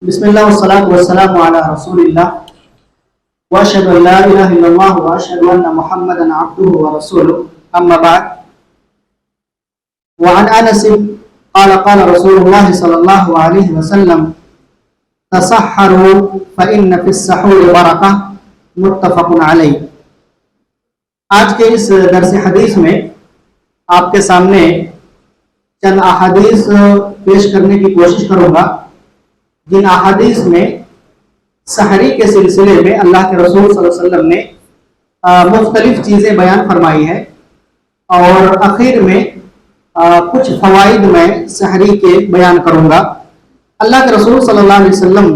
بسم الله والصلاة والسلام على رسول الله وأشهد أن لا إله إلا الله وأشهد أن محمدا عبده ورسوله أما بعد وعن أنس قال قال رسول الله صلى الله عليه وسلم تصحروا فإن في السحور بركة متفق عليه۔ آج کے اس درس حدیث میں آپ کے سامنے چند احادیث پیش کرنے کی کوشش کروں گا، جن احادیث میں سحری کے سلسلے میں اللہ کے رسول صلی اللہ علیہ وسلم نے مختلف چیزیں بیان فرمائی ہیں، اور اخیر میں کچھ فوائد میں سحری کے بیان کروں گا۔ اللہ کے رسول صلی اللہ علیہ وسلم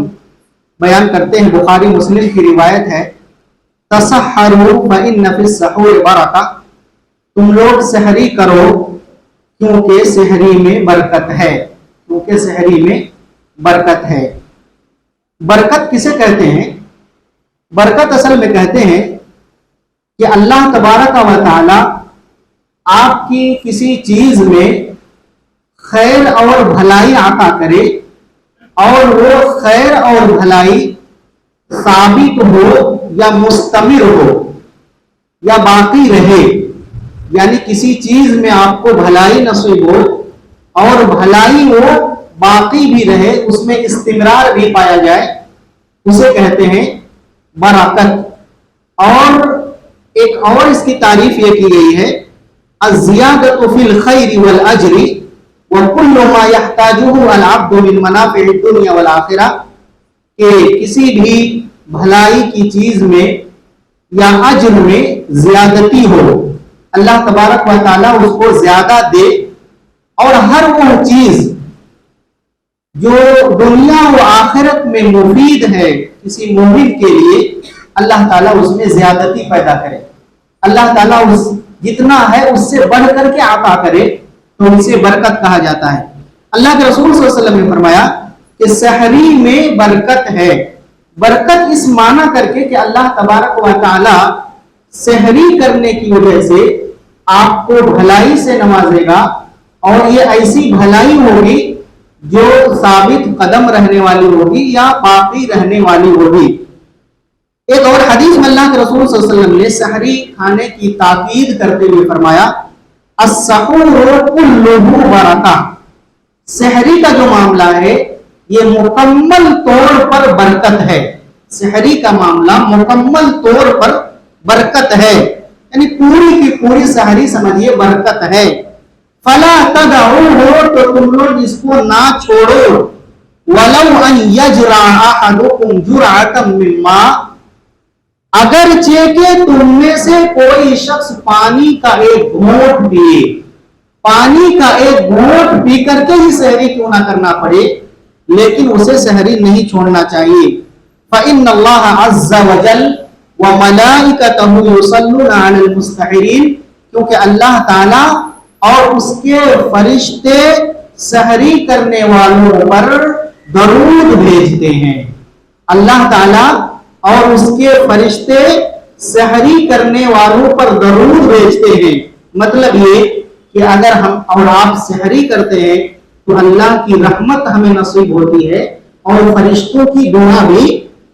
بیان کرتے ہیں، بخاری مسلم کی روایت ہے، تسحروا فإن فی السحور برکہ، تم لوگ سحری کرو کیونکہ سحری میں برکت ہے، کیونکہ سحری میں برکت ہے۔ برکت کسے کہتے ہیں؟ برکت اصل میں کہتے ہیں کہ اللہ تبارک و تعالی آپ کی کسی چیز میں خیر اور بھلائی عطا کرے، اور وہ خیر اور بھلائی ثابت ہو یا مستمر ہو یا باقی رہے، یعنی کسی چیز میں آپ کو بھلائی نصیب ہو اور بھلائی وہ باقی بھی رہے، اس میں استمرار بھی پایا جائے، اسے کہتے ہیں برکت۔ اور ایک اور اس کی تعریف یہ کی گئی ہے، الزیادۃ فی الخیر والاجر وکل ما یحتاجہ العبد من منافع الدنیا والآخرہ، کہ کسی بھی بھلائی کی چیز میں یا اجر میں زیادتی ہو، اللہ تبارک و تعالیٰ اس کو زیادہ دے، اور ہر وہ چیز جو دنیا و آخرت میں مفید ہے کسی مومن کے لیے، اللہ تعالیٰ اس میں زیادتی پیدا کرے، اللہ تعالیٰ اس جتنا ہے اس سے بڑھ کر کے عطا کرے، تو اسے برکت کہا جاتا ہے۔ اللہ کے رسول صلی اللہ علیہ وسلم نے فرمایا کہ سحری میں برکت ہے۔ برکت اس معنی کر کے کہ اللہ تبارک و تعالیٰ سحری کرنے کی وجہ سے آپ کو بھلائی سے نوازے گا، اور یہ ایسی بھلائی ہوگی جو ثابت قدم رہنے والی ہوگی یا باقی رہنے والی ہوگی۔ ایک اور حدیث میں اللہ کے رسول صلی اللہ علیہ وسلم نے سحری کھانے کی تاکید کرتے ہوئے فرمایا، السحور کلہ برکہ، سحری کا جو معاملہ ہے یہ مکمل طور پر برکت ہے، سحری کا معاملہ مکمل طور پر برکت ہے، یعنی پوری کی پوری سحری سمجھیے برکت ہے۔ فلا تدعوه، تو تم لوگ اس کو نہ چھوڑو، ولو ان یجرع احدکم جرعۃ من ماء، اگرچہ کہ تم میں سے کوئی شخص پانی کا ایک گھونٹ پیے، پانی کا ایک گھونٹ پی کر کے ہی سحری کیوں نہ کرنا پڑے، لیکن اسے سحری نہیں چھوڑنا چاہیے۔ فإن اللہ عز وجل وملائکتہ یصلون علی المستحرین، کیونکہ اللہ تعالی اور اس کے فرشتے سحری کرنے والوں پر درود بھیجتے ہیں، اللہ تعالیٰ اور اس کے فرشتے سحری کرنے والوں پر درود بھیجتے ہیں۔ مطلب یہ کہ اگر ہم اور آپ سحری کرتے ہیں تو اللہ کی رحمت ہمیں نصیب ہوتی ہے، اور فرشتوں کی دعا بھی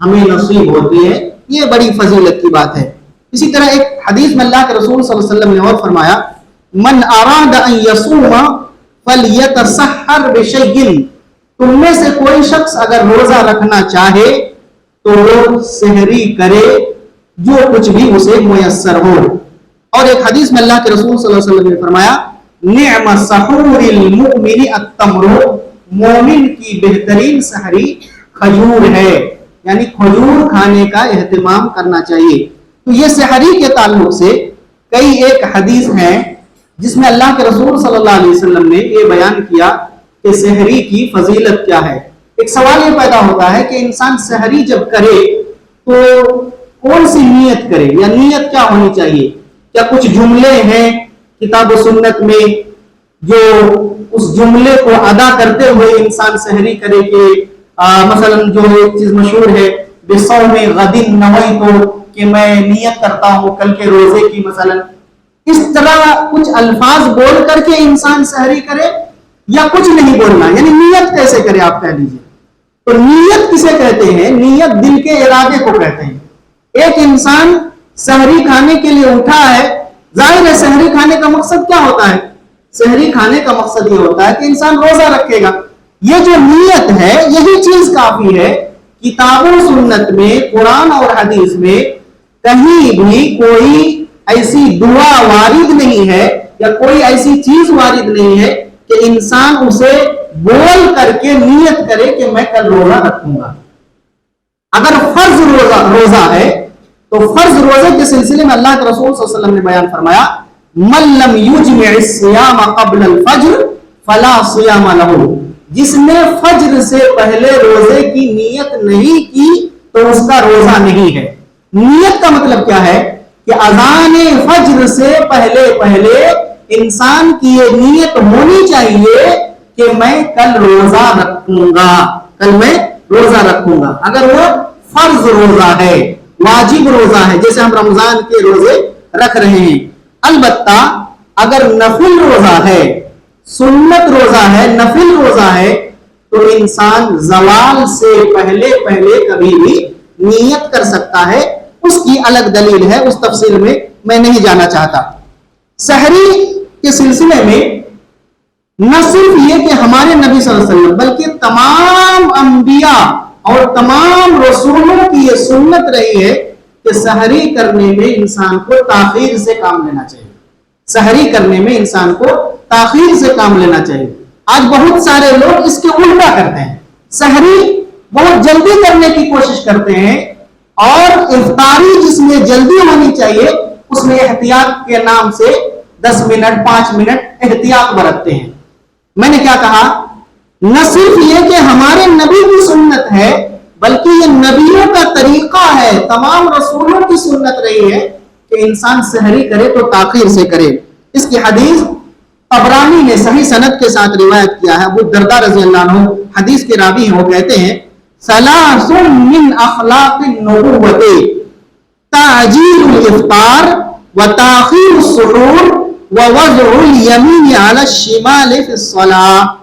ہمیں نصیب ہوتی ہے، یہ بڑی فضیلت کی بات ہے۔ اسی طرح ایک حدیث میں اللہ کے رسول صلی اللہ علیہ وسلم نے اور فرمایا، من اراد ان یصوم فلیتسحر بشیء، تم میں سے کوئی شخص اگر روزہ رکھنا چاہے تو وہ سحری کرے جو کچھ بھی اسے میسر ہو۔ اور ایک حدیث میں اللہ کے رسول صلی اللہ علیہ وسلم نے فرمایا، نعم سحور المؤمن التمر، مومن کی بہترین سحری کھجور ہے، یعنی کھجور کھانے کا اہتمام کرنا چاہیے۔ تو یہ سحری کے تعلق سے کئی ایک حدیث ہیں جس میں اللہ کے رسول صلی اللہ علیہ وسلم نے یہ بیان کیا کہ سحری کی فضیلت کیا ہے۔ ایک سوال یہ پیدا ہوتا ہے کہ انسان سحری جب کرے تو کون سی نیت کرے، یا نیت کیا ہونی چاہیے؟ کیا کچھ جملے ہیں کتاب و سنت میں جو اس جملے کو ادا کرتے ہوئے انسان سحری کرے، کہ مثلا جو ایک چیز مشہور ہے، بصوم غد نویت، کہ میں نیت کرتا ہوں کل کے روزے کی، مثلا اس طرح کچھ الفاظ بول کر کے انسان سحری کرے، یا کچھ نہیں بولنا، یعنی نیت کیسے کرے آپ کہہ لیجیے؟ تو نیت کسے کہتے ہیں؟ نیت دل کے ارادے کو کہتے ہیں. ایک انسان سحری کھانے کے لیے اٹھا ہے، ظاہر ہے سحری کھانے کا مقصد کیا ہوتا ہے؟ سحری کھانے کا مقصد یہ ہوتا ہے کہ انسان روزہ رکھے گا. یہ جو نیت ہے یہی چیز کافی ہے. کتاب و سنت میں، قرآن اور حدیث میں کہیں بھی کوئی ایسی دعا وارد نہیں ہے یا کوئی ایسی چیز وارد نہیں ہے کہ انسان اسے بول کر کے نیت کرے کہ میں کل روزہ رکھوں گا. اگر فرض روزہ ہے تو فرض روزے کے سلسلے میں اللہ کے رسول صلی اللہ علیہ وسلم نے بیان فرمایا من لم یجمع الصیام قبل الفجر فلا صیام له، جس نے فجر سے پہلے روزے کی نیت نہیں کی تو اس کا روزہ نہیں ہے. نیت کا مطلب کیا ہے کہ اذان فجر سے پہلے انسان کی یہ نیت ہونی چاہیے کہ میں کل روزہ رکھوں گا، کل میں روزہ رکھوں گا. اگر وہ فرض روزہ ہے، واجب روزہ ہے، جیسے ہم رمضان کے روزے رکھ رہے ہیں. البتہ اگر نفل روزہ ہے، سنت روزہ ہے، نفل روزہ ہے، تو انسان زوال سے پہلے کبھی بھی نیت کر سکتا ہے. اس کی الگ دلیل ہے، اس تفصیل میں میں نہیں جانا چاہتا. سحری کے سلسلے میں نہ صرف یہ کہ ہمارے نبی صلی اللہ علیہ وسلم بلکہ تمام انبیاء اور تمام رسولوں کی یہ سنت رہی ہے کہ سحری کرنے میں انسان کو تاخیر سے کام لینا چاہیے. سحری کرنے میں انسان کو تاخیر سے کام لینا چاہیے. آج بہت سارے لوگ اس کے الٹا کرتے ہیں، سحری بہت جلدی کرنے کی کوشش کرتے ہیں اور افطاری جس میں جلدی ہونی چاہیے اس میں احتیاط کے نام سے 10 منٹ 5 منٹ احتیاط برتتے ہیں. میں نے کیا کہا؟ نہ صرف یہ کہ ہمارے نبی کی سنت ہے بلکہ یہ نبیوں کا طریقہ ہے، تمام رسولوں کی سنت رہی ہے کہ انسان سحری کرے تو تاخیر سے کرے. اس کی حدیث طبرانی نے صحیح سند کے ساتھ روایت کیا ہے. ابو الدرداء رضی اللہ عنہ حدیث کے راوی ہیں، وہ کہتے ہیں ثلاث من اخلاق النبوۃ تعجیل الافطار وتاخیر السحور ووضع الیمین علی الشمال فی الصلاۃ.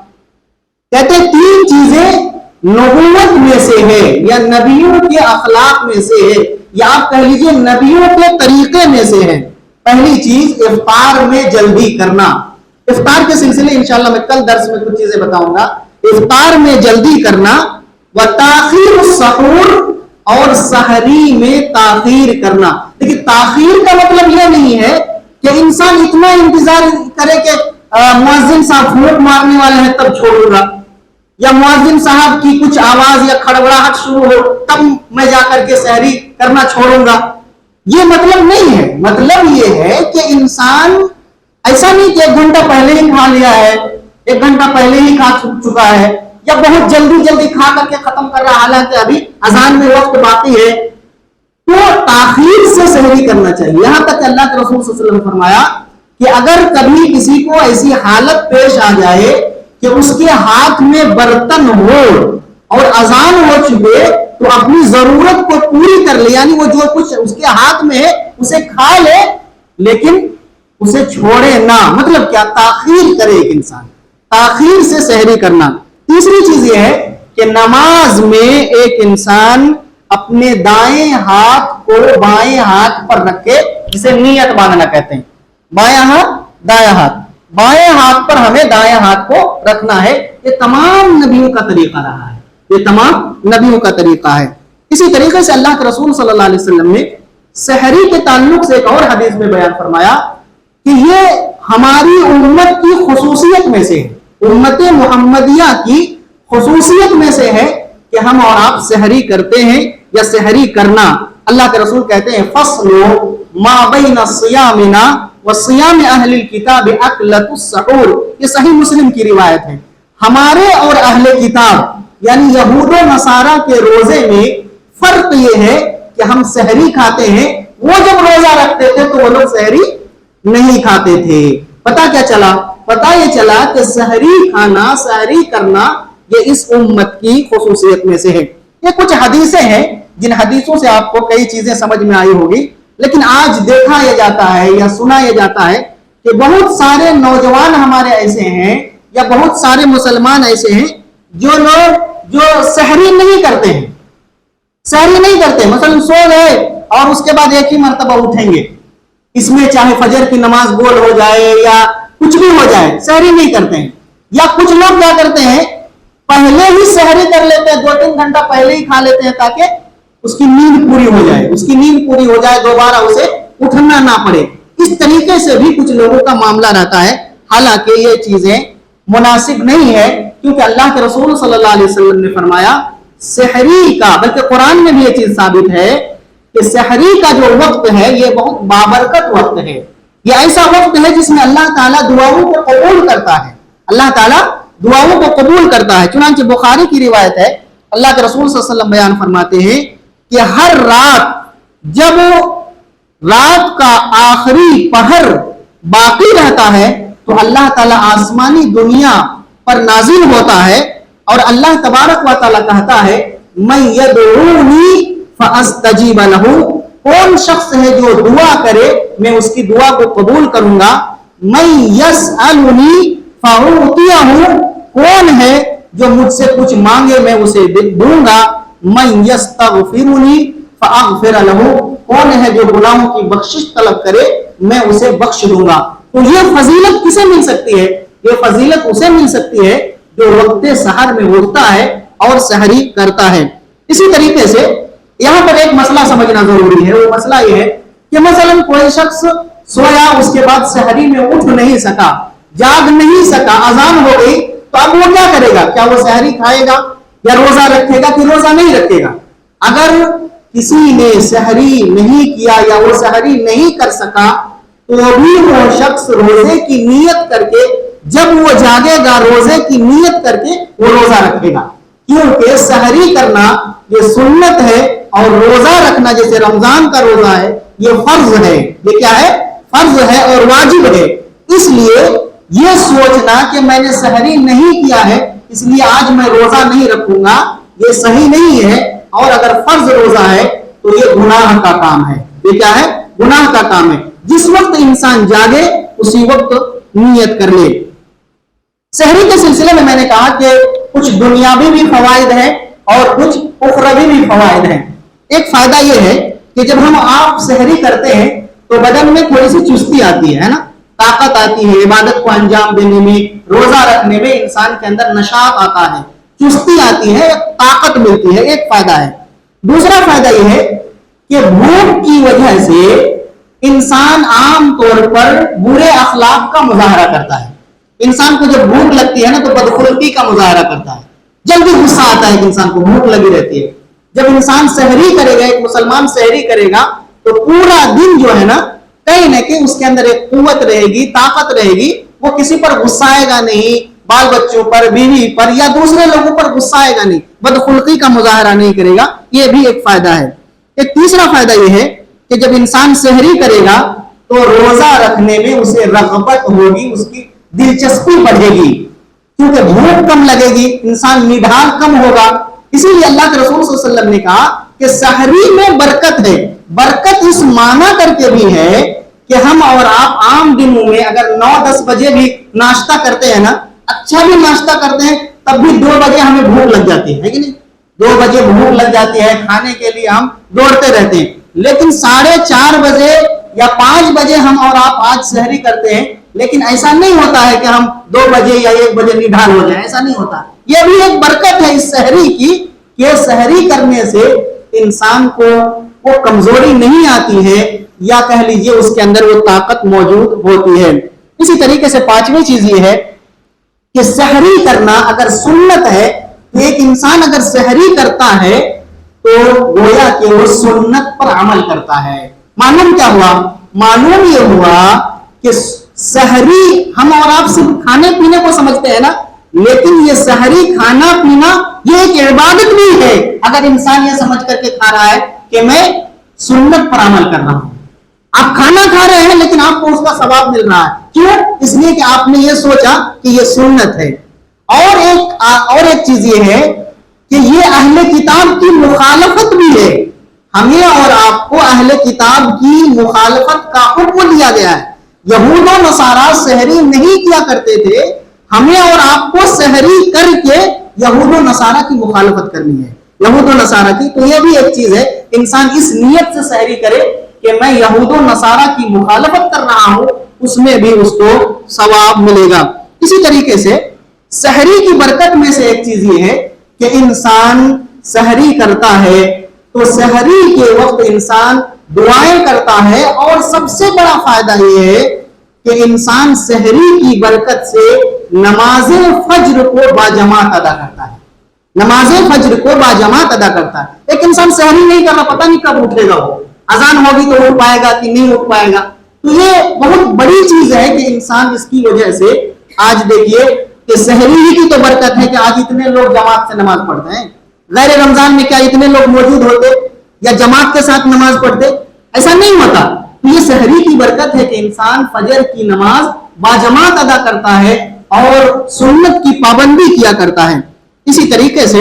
کہتے ہیں 3 چیزیں نبوت میں سے ہے یا نبیوں کے اخلاق میں سے ہے یا آپ کہہ لیجئے نبیوں کے طریقے میں سے ہے. پہلی چیز افطار میں جلدی کرنا. افطار کے سلسلے انشاءاللہ میں کل درس میں کچھ چیزیں بتاؤں گا. افطار میں جلدی کرنا، وتاخیر السحور اور سحری میں تاخیر کرنا. لیکن تاخیر کا مطلب یہ نہیں ہے کہ انسان اتنا انتظار کرے کہ مؤذن صاحب پھونک مارنے والے ہیں تب چھوڑوں گا، یا مؤذن صاحب کی کچھ آواز یا کھڑبڑاہٹ شروع ہو تب میں جا کر کے سحری کرنا چھوڑوں گا. یہ مطلب نہیں ہے. مطلب یہ ہے کہ انسان ایسا نہیں کہ 1 گھنٹہ پہلے ہی کھا لیا ہے، 1 گھنٹہ پہلے ہی کھا چکا ہے، یا بہت جلدی کھا کر کے ختم کر رہا حالانکہ ابھی اذان میں وقت باقی ہے. تو تاخیر سے سحری کرنا چاہیے. یہاں تک کہ اللہ کے رسول صلی اللہ علیہ وسلم نے فرمایا کہ اگر کبھی کسی کو ایسی حالت پیش آ جائے کہ اس کے ہاتھ میں برتن ہو اور اذان ہو چکے تو اپنی ضرورت کو پوری کر لے، یعنی وہ جو کچھ اس کے ہاتھ میں ہے اسے کھا لے لیکن اسے چھوڑے نہ. مطلب کیا؟ تاخیر کرے ایک انسان، تاخیر سے سحری کرنا. تیسری چیز یہ ہے کہ نماز میں ایک انسان اپنے دائیں ہاتھ کو بائیں ہاتھ پر رکھے، جسے نیت باندھنا کہتے ہیں. بایاں ہاتھ دایاں ہاتھ، بائیں ہاتھ پر ہمیں دائیں ہاتھ کو رکھنا ہے. یہ تمام نبیوں کا طریقہ رہا ہے، یہ تمام نبیوں کا طریقہ ہے. اسی طریقے سے اللہ کے رسول صلی اللہ علیہ وسلم نے سحری کے تعلق سے ایک اور حدیث میں بیان فرمایا کہ یہ ہماری امت کی خصوصیت میں سے ہے، امت محمدیہ کی خصوصیت میں سے ہے کہ ہم اور آپ سحری کرتے ہیں یا سحری کرنا. اللہ کے رسول کہتے ہیں فصل ما بین صیامنا وصیام اہل الکتاب اکلۃ السحور. یہ صحیح مسلم کی روایت ہے. ہمارے اور اہل کتاب یعنی یہود و نصارہ کے روزے میں فرق یہ ہے کہ ہم سحری کھاتے ہیں، وہ جب روزہ رکھتے تھے تو وہ لوگ سحری نہیں کھاتے تھے. پتہ کیا چلا؟ پتہ یہ چلا کہ سحری کھانا، سحری کرنا یہ اس امت کی خصوصیت میں سے ہے. یہ کچھ حدیثیں ہیں جن حدیثوں سے آپ کو کئی چیزیں سمجھ میں آئی ہوگی، لیکن آج دیکھا یہ جاتا ہے یا سنا یہ جاتا ہے کہ بہت سارے نوجوان ہمارے ایسے ہیں یا بہت سارے مسلمان ایسے ہیں جو لوگ جو سحری نہیں کرتے ہیں، سحری نہیں کرتے، مثلا سو گئے اور اس کے بعد ایک ہی مرتبہ اٹھیں گے، اس میں چاہے فجر کی نماز گول ہو جائے یا کچھ بھی ہو جائے، سحری نہیں کرتے ہیں۔ یا کچھ لوگ کیا کرتے ہیں، پہلے ہی سحری کر لیتے ہیں، 2-3 گھنٹہ پہلے ہی کھا لیتے ہیں تاکہ اس کی نیند پوری ہو جائے، اس کی نیند پوری ہو جائے، دوبارہ اسے اٹھنا نہ پڑے۔ اس طریقے سے بھی کچھ لوگوں کا معاملہ رہتا ہے، حالانکہ یہ چیزیں مناسب نہیں ہے، کیونکہ اللہ کے رسول صلی اللہ علیہ وسلم نے فرمایا سحری کا، بلکہ قرآن میں بھی یہ چیز ثابت ہے کہ سحری کا جو وقت ہے یہ بہت بابرکت وقت ہے، یہ ایسا وقت ہے جس میں اللہ تعالیٰ دعاؤں کو قبول کرتا ہے، اللہ تعالیٰ دعاؤں کو قبول کرتا ہے۔ چنانچہ بخاری کی روایت ہے، اللہ کے رسول صلی اللہ علیہ وسلم بیان فرماتے ہیں کہ ہر رات جب رات کا آخری پہر باقی رہتا ہے تو اللہ تعالیٰ آسمانی دنیا پر نازل ہوتا ہے اور اللہ تبارک و تعالیٰ کہتا ہے من یدعونی فاستجیب لہ، کون شخص ہے جو دعا کرے میں اس کی دعا کو قبول کروں گا، من یسألنی فاعطیہ، کون ہے جو مجھ سے کچھ مانگے میں اسے دوں گا، من یستغفرنی فاغفر لہ، کون ہے جو گناہوں کی بخشش طلب کرے میں اسے بخش دوں گا۔ تو یہ فضیلت کسے مل سکتی ہے؟ یہ فضیلت اسے مل سکتی ہے جو وقت سحر میں اٹھتا ہے اور سحری کرتا ہے۔ اسی طریقے سے یہاں پر ایک مسئلہ سمجھنا ضروری ہے، وہ مسئلہ یہ ہے کہ مثلا کوئی شخص سویا، اس کے بعد سحری میں اٹھ نہیں سکا، جاگ نہیں سکا، اذان ہو گئی، تو اب وہ کیا کرے گا؟ کیا وہ سحری کھائے گا یا روزہ رکھے گا کہ روزہ نہیں رکھے گا؟ اگر کسی نے سحری نہیں کیا یا وہ سحری نہیں کر سکا تو بھی وہ شخص روزے کی نیت کر کے، جب وہ جاگے گا روزے کی نیت کر کے وہ روزہ رکھے گا، کیونکہ سحری کرنا یہ سنت ہے اور روزہ رکھنا جیسے رمضان کا روزہ ہے یہ فرض ہے، یہ کیا ہے؟ فرض ہے اور واجب ہے۔ اس لیے یہ سوچنا کہ میں نے سحری نہیں کیا ہے اس لیے آج میں روزہ نہیں رکھوں گا، یہ صحیح نہیں ہے، اور اگر فرض روزہ ہے تو یہ گناہ کا کام ہے۔ یہ کیا ہے؟ گناہ کا کام ہے۔ جس وقت انسان جاگے اسی وقت نیت کر لے۔ سحری کے سلسلے میں نے کہا کہ کچھ دنیاوی بھی فوائد ہیں اور کچھ اخروی بھی فوائد ہیں۔ ایک فائدہ یہ ہے کہ جب ہم آپ سحری کرتے ہیں تو بدن میں تھوڑی سی چستی آتی ہے نا، طاقت آتی ہے، عبادت کو انجام دینے میں، روزہ رکھنے میں انسان کے اندر نشاط آتا ہے، چستی آتی ہے، طاقت ملتی ہے، ایک فائدہ ہے۔ دوسرا فائدہ یہ ہے کہ بھوک کی وجہ سے انسان عام طور پر برے اخلاق کا مظاہرہ کرتا ہے۔ انسان کو جب بھوک لگتی ہے نا تو بدخلقی کا مظاہرہ کرتا ہے، جلدی غصہ آتا ہے کہ انسان کو بھوک لگی رہتی ہے۔ جب انسان سحری کرے گا، ایک مسلمان سحری کرے گا تو پورا دن جو ہے نا کہیں نہ کہیں اس کے اندر ایک قوت رہے گی، طاقت رہے گی، وہ کسی پر غصہ آئے گا نہیں، بال بچوں پر، بیوی پر یا دوسرے لوگوں پر غصہ آئے گا نہیں، بدخلقی کا مظاہرہ نہیں کرے گا، یہ بھی ایک فائدہ ہے۔ ایک تیسرا فائدہ یہ ہے کہ جب انسان سحری کرے گا تو روزہ رکھنے میں اسے رغبت ہوگی، اس کی دلچسپی بڑھے گی، کیونکہ بھوک کم لگے گی، انسان نڈھال کم ہوگا۔ اسی لیے اللہ کے رسول صلی اللہ علیہ وسلم نے کہا کہ سحری میں برکت ہے۔ برکت اس معنی کر کے بھی ہے کہ ہم اور آپ عام دنوں میں اگر 9-10 بجے بھی ناشتہ کرتے ہیں نا، اچھا بھی ناشتہ کرتے ہیں، تب بھی 2 بجے ہمیں بھوک لگ جاتی ہے کہ نہیں؟ 2 بجے بھوک لگ جاتی ہے، کھانے کے لیے ہم دوڑتے رہتے ہیں، لیکن 4:30 بجے یا 5 بجے ہم اور آپ آج سحری کرتے ہیں، لیکن ایسا نہیں ہوتا ہے کہ ہم 2 بجے یا 1 بجے نڈھال ہو جائیں، ایسا نہیں ہوتا۔ یہ بھی ایک برکت ہے اس سحری کی کہ سحری کرنے سے انسان کو وہ کمزوری نہیں آتی ہے، یا کہہ لیجئے اس کے اندر وہ طاقت موجود ہوتی ہے۔ اسی طریقے سے 5ویں چیز یہ ہے کہ سحری کرنا اگر سنت ہے تو ایک انسان اگر سحری کرتا ہے تو گویا کہ وہ سنت پر عمل کرتا ہے۔ معلوم کیا ہوا؟ معلوم یہ ہوا کہ سحری ہم اور آپ صرف کھانے پینے کو سمجھتے ہیں نا، لیکن یہ سحری کھانا پینا یہ ایک عبادت بھی ہے۔ اگر انسان یہ سمجھ کر کے کھا رہا ہے کہ میں سنت پر عمل کر رہا ہوں، آپ کھانا کھا رہے ہیں لیکن آپ کو اس کا ثواب مل رہا ہے، کیوں؟ اس لیے کہ آپ نے یہ سوچا کہ یہ سنت ہے۔ اور ایک چیز یہ ہے کہ یہ اہل کتاب کی مخالفت بھی ہے، ہمیں اور آپ کو اہل کتاب کی مخالفت کا حکم دیا گیا ہے۔ یہود و نصارا سحری نہیں کیا کرتے تھے، ہمیں اور آپ کو سحری کر کے یہود و نصارہ کی مخالفت کرنی ہے، یہود و نصارہ کی. تو یہ بھی ایک چیز ہے، انسان اس نیت سے سحری کرے کہ میں یہود و نصارہ کی مخالفت کر رہا ہوں، اس میں بھی اس کو ثواب ملے گا. اسی طریقے سے سحری کی برکت میں سے ایک چیز یہ ہے کہ انسان سحری کرتا ہے تو سحری کے وقت انسان دعائیں کرتا ہے، اور سب سے بڑا فائدہ یہ ہے کہ انسان سحری کی برکت سے نماز فجر کو باجماعت ادا کرتا ہے، نماز فجر کو باجماعت ادا کرتا ہے. ایک انسان سحری نہیں کر رہا، پتہ نہیں کب اٹھے گا، وہ اذان ہوگی تو اٹھ پائے گا کہ نہیں اٹھ پائے گا. تو یہ بہت بڑی چیز ہے کہ انسان اس کی وجہ سے، آج دیکھیے کہ سحری کی تو برکت ہے کہ آج اتنے لوگ جماعت سے نماز پڑھتے ہیں. غیر رمضان میں کیا اتنے لوگ موجود ہوتے یا جماعت کے ساتھ نماز پڑھتے؟ ایسا نہیں ہوتا. تو یہ سحری کی برکت ہے کہ انسان فجر کی نماز باجماعت ادا کرتا ہے اور سنت کی پابندی کیا کرتا ہے. اسی طریقے سے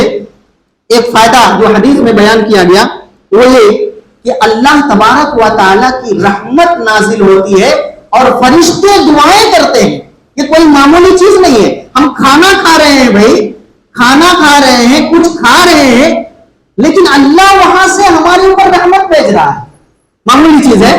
ایک فائدہ جو حدیث میں بیان کیا گیا وہ یہ کہ اللہ تبارک و تعالیٰ کی رحمت نازل ہوتی ہے اور فرشتے دعائیں کرتے ہیں. یہ کوئی معمولی چیز نہیں ہے. ہم کھانا کھا رہے ہیں بھائی، کھانا کھا رہے ہیں، کچھ کھا رہے ہیں، لیکن اللہ وہاں سے ہمارے اوپر رحمت بھیج رہا ہے. معمولی چیز ہے،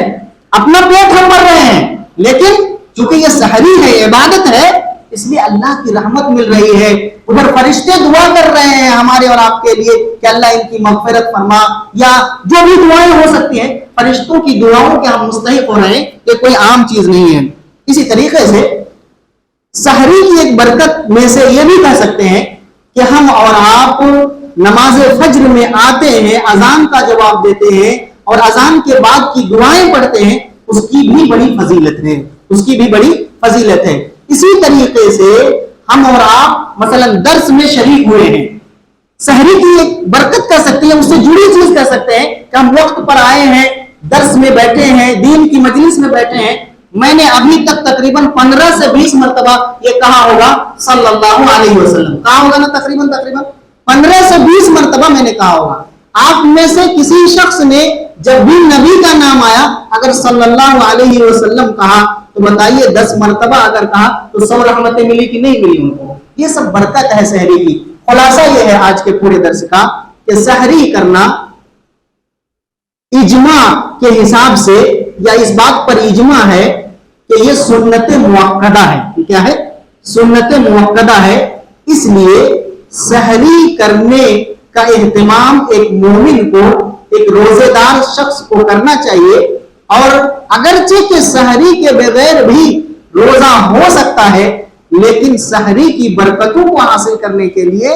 اپنا پیٹ ہم بھر رہے ہیں، لیکن چونکہ یہ سحری ہے، عبادت ہے، اس لیے اللہ کی رحمت مل رہی ہے. ادھر فرشتے دعا کر رہے ہیں ہمارے اور آپ کے لیے کہ اللہ ان کی مغفرت فرما، یا جو بھی دعائیں ہو سکتی ہیں، فرشتوں کی دعاؤں کے ہم مستحق ہو رہے ہیں. یہ کوئی عام چیز نہیں ہے. اسی طریقے سے سحری کی ایک برکت میں سے یہ بھی کہہ سکتے ہیں کہ ہم اور آپ نماز فجر میں آتے ہیں، اذان کا جواب دیتے ہیں اور اذان کے بعد کی دعائیں پڑھتے ہیں، اس کی بھی بڑی فضیلت ہے، اس کی بھی بڑی فضیلت ہے. اسی طریقے سے ہم اور آپ مثلا درس میں شریک ہوئے ہیں، سحری کی ایک برکت کہہ سکتے ہیں، اس سے جڑی چیز کہہ سکتے ہیں کہ ہم وقت پر آئے ہیں، درس میں بیٹھے ہیں، دین کی مجلس میں بیٹھے ہیں. میں نے ابھی تک تقریباً 15 سے 20 مرتبہ یہ کہا ہوگا صلی اللہ علیہ وسلم، کہا ہوگا نا، تقریباً 15 سے 20 مرتبہ میں نے کہا ہوگا. آپ میں سے کسی شخص نے جب بھی نبی کا نام آیا اگر صلی اللہ علیہ وسلم کہا تو بتائیے 10 مرتبہ اگر کہا تو 100 رحمتیں ملی کہ نہیں ملی ان کو؟ یہ سب برکت ہے سحری کی. خلاصہ یہ ہے آج کے پورے درس کا کہ سحری کرنا اجماع کے حساب سے، یا اس بات پر اجماع ہے کہ یہ سنت موقدہ ہے. کیا ہے؟ سنت موقدہ ہے. اس لیے سحری کرنے کا اہتمام ایک مومن کو، ایک روزے دار شخص کو کرنا چاہیے. اور اگرچہ کہ سحری کے بغیر بھی روزہ ہو سکتا ہے، لیکن سحری کی برکتوں کو حاصل کرنے کے لیے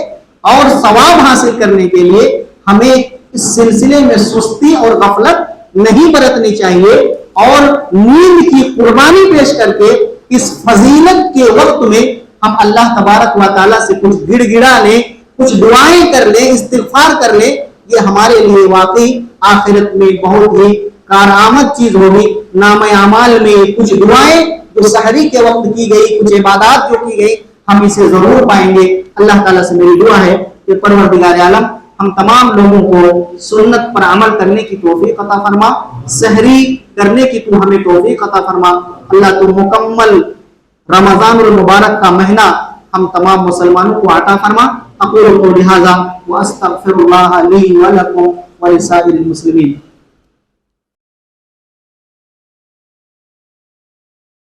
اور ثواب حاصل کرنے کے لیے ہمیں اس سلسلے میں سستی اور غفلت نہیں برتنی چاہیے، اور نیند کی قربانی پیش کر کے اس فضیلت کے وقت میں ہم اللہ تبارک و تعالیٰ سے کچھ گڑ گڑا لیں، کچھ دعائیں کر لیں، استغفار کر لیں. یہ ہمارے لیے واقعی آخرت میں بہت ہی کارآمد چیز ہوگی. نام اعمال میں کچھ دعائیں جو سحری کے وقت کی گئی، کچھ عبادات جو کی گئی، ہم اسے ضرور پائیں گے. اللہ تعالیٰ سے میری دعا ہے کہ پروردگار عالم ہم تمام لوگوں کو سنت پر عمل کرنے کی توفیق عطا فرما، سحری کرنے کی تو ہمیں توفیق عطا فرما. اللہ تو مکمل رمضان المبارک کا مہینہ ہم تمام مسلمانوں کو عطا فرما. اقول قولی ھذا واستغفر اللہ لی ولکم ولسائر المسلمین.